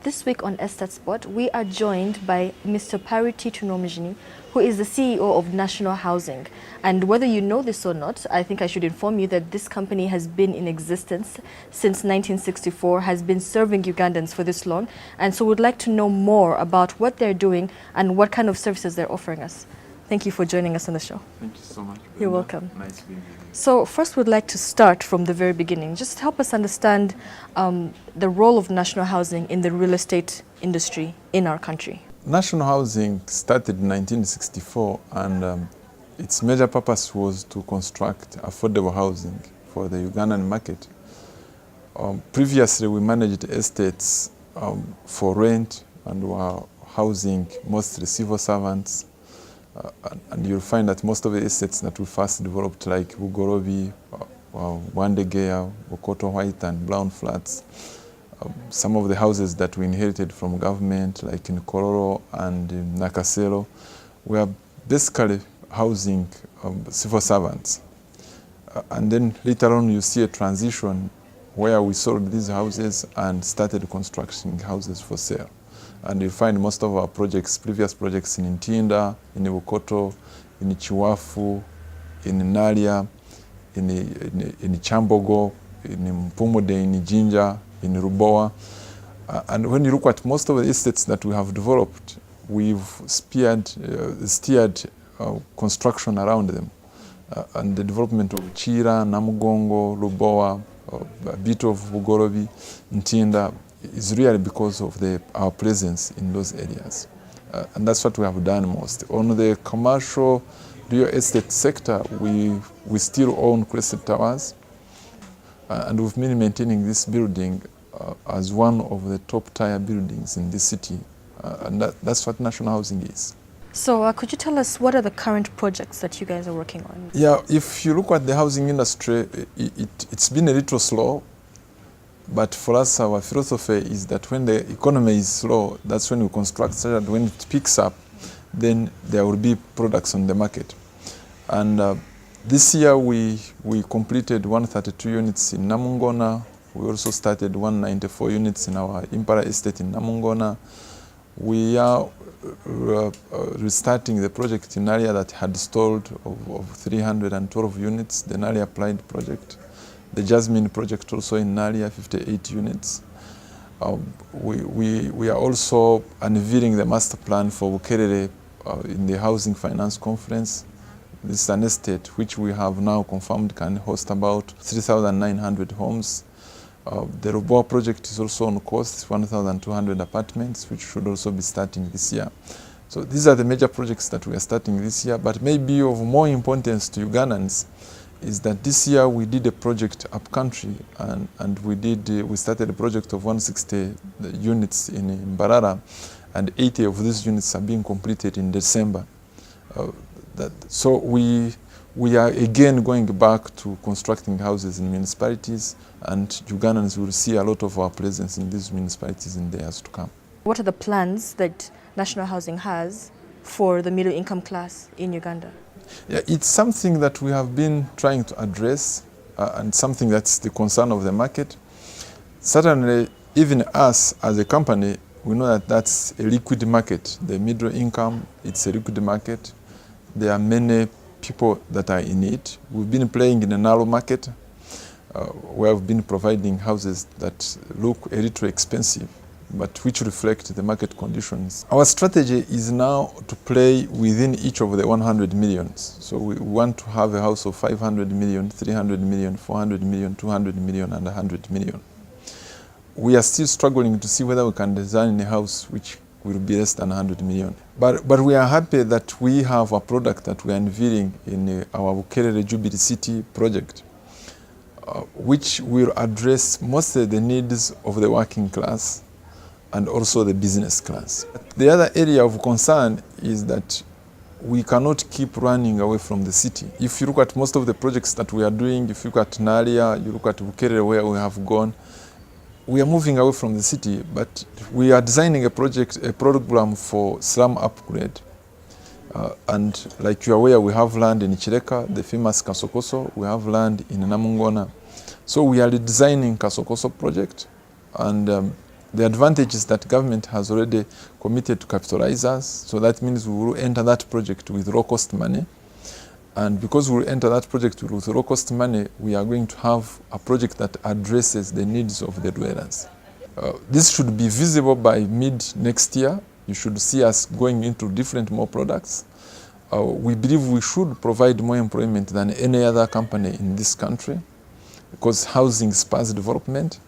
This week on Estate Spot, we are joined by Mr. Parity Tunomjini, who is the CEO of National Housing. And whether you know this or not, I think I should inform you that this company has been in existence since 1964, has been serving Ugandans for this long. And so we'd like to know more about what they're doing and what kind of services they're offering us. Thank you for joining us on the show. Thank you so much, Brenda. You're welcome. Nice being with you. So first we'd like to start from the very beginning. Just help us understand the role of National Housing in the real estate industry in our country. National Housing started in 1964 and its major purpose was to construct affordable housing for the Ugandan market. Previously we managed estates for rent and were housing mostly civil servants. And you'll find that most of the estates that we first developed, like Bugorobi, Wandegeya, Bokoto White and Brown Flats, some of the houses that we inherited from government, like in Kororo and in Nakasero, were basically housing civil servants. And then later on you see a transition where we sold these houses and started constructing houses for sale. And you find most of our projects, previous projects in Ntinda, in Bukoto, in Chiwafu, in Nalia, in Chambogo, in Mpumude, in Jinja, in Ruboa. And when you look at most of the estates that we have developed, we've steered construction around them. And the development of Chira, Namugongo, Ruboa, a bit of Bugorobi, Ntinda, is really because of our presence in those areas. And that's what we have done most. On the commercial real estate sector, we still own Crescent Towers, and we've been maintaining this building as one of the top tier buildings in this city. And that's what National Housing is. So could you tell us what are the current projects that you guys are working on? Yeah, if you look at the housing industry, it's been a little slow. But for us, our philosophy is that when the economy is slow, that's when we construct, so that when it picks up, then there will be products on the market. And this year we completed 132 units in Namungona. We also started 194 units in our Impala estate in Namungona. We are restarting the project in Nalia that had stalled of 312 units, the Nalia Applied project. The Jasmine project also in Nalia, 58 units. We are also unveiling the master plan for Bukerere in the Housing Finance Conference. This is an estate which we have now confirmed can host about 3,900 homes. The Ruboa project is also on course, 1,200 apartments, which should also be starting this year. So these are the major projects that we are starting this year, but maybe of more importance to Ugandans is that this year we did a project upcountry and we started a project of 160 units in Mbarara, and 80 of these units are being completed in December. So we are again going back to constructing houses in municipalities, and Ugandans will see a lot of our presence in these municipalities in the years to come. What are the plans that National Housing has for the middle income class in Uganda? Yeah, it's something that we have been trying to address and something that's the concern of the market. Certainly, even us as a company, we know that that's a liquid market. The middle income, it's a liquid market. There are many people that are in it. We've been playing in a narrow market where we've been providing houses that look a little expensive, but which reflect the market conditions. Our strategy is now to play within each of the 100 millions. So we want to have a house of 500 million, 300 million, 400 million, 200 million, and 100 million. We are still struggling to see whether we can design a house which will be less than 100 million. But we are happy that we have a product that we are unveiling in our Bukerere Jubilee City project, which will address mostly the needs of the working class and also the business class. The other area of concern is that we cannot keep running away from the city. If you look at most of the projects that we are doing, if you look at Nalia, you look at Bukerere where we have gone, we are moving away from the city, but we are designing a program for slum upgrade. And like you are aware, we have land in Chireka, the famous Kasokoso, we have land in Namungona. So we are redesigning Kasokoso project, and The advantage is that government has already committed to capitalize us, so that means we will enter that project with low-cost money. And because we will enter that project with low-cost money, we are going to have a project that addresses the needs of the dwellers. This should be visible by mid-next year. You should see us going into different more products. We believe we should provide more employment than any other company in this country because housing spurs development,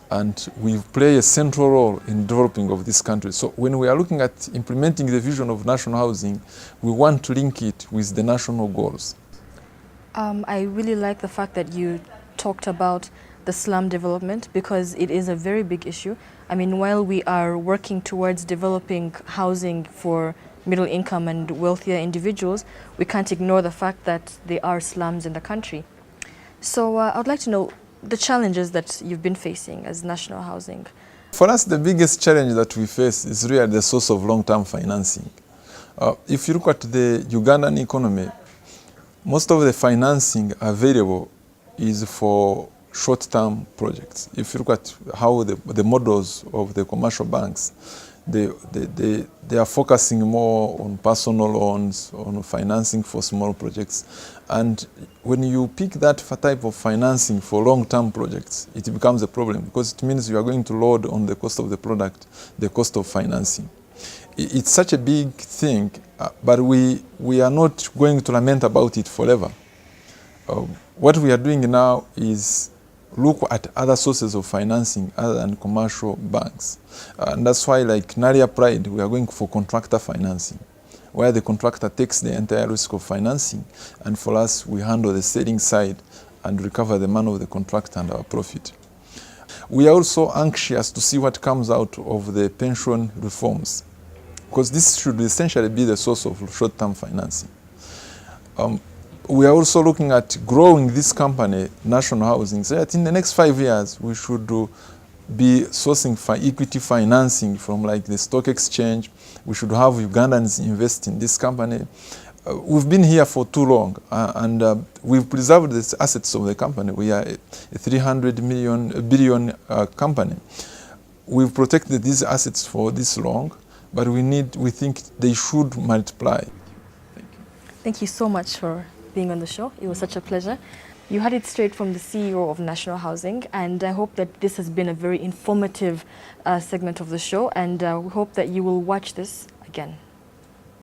and we play a central role in developing of this country. So when we are looking at implementing the vision of national housing, we want to link it with the national goals. I really like the fact that you talked about the slum development because it is a very big issue. I mean, while we are working towards developing housing for middle income and wealthier individuals, we can't ignore the fact that there are slums in the country. So I would like to know the challenges that you've been facing as national housing. For us, the biggest challenge that we face is really the source of long-term financing. If you look at the Ugandan economy, most of the financing available is for short-term projects. If you look at how the models of the commercial banks, they are focusing more on personal loans, on financing for small projects. And when you pick that type of financing for long-term projects, it becomes a problem because it means you are going to load on the cost of the product, the cost of financing. It's such a big thing, but we are not going to lament about it forever. What we are doing now is look at other sources of financing other than commercial banks. And that's why, like Naria Pride, we are going for contractor financing, where the contractor takes the entire risk of financing, and for us, we handle the selling side and recover the money of the contractor and our profit. We are also anxious to see what comes out of the pension reforms, because this should essentially be the source of short-term financing. We are also looking at growing this company, National Housing, so that in the next 5 years, we should be sourcing for equity financing from like the stock exchange. We should have Ugandans invest in this company. We've been here for too long, and we've preserved the assets of the company. We are a 300 billion company. We've protected these assets for this long, but we think they should multiply. Thank you. Thank you so much for being on the show. It was such a pleasure. You had it straight from the CEO of National Housing, and I hope that this has been a very informative segment of the show, and we hope that you will watch this again.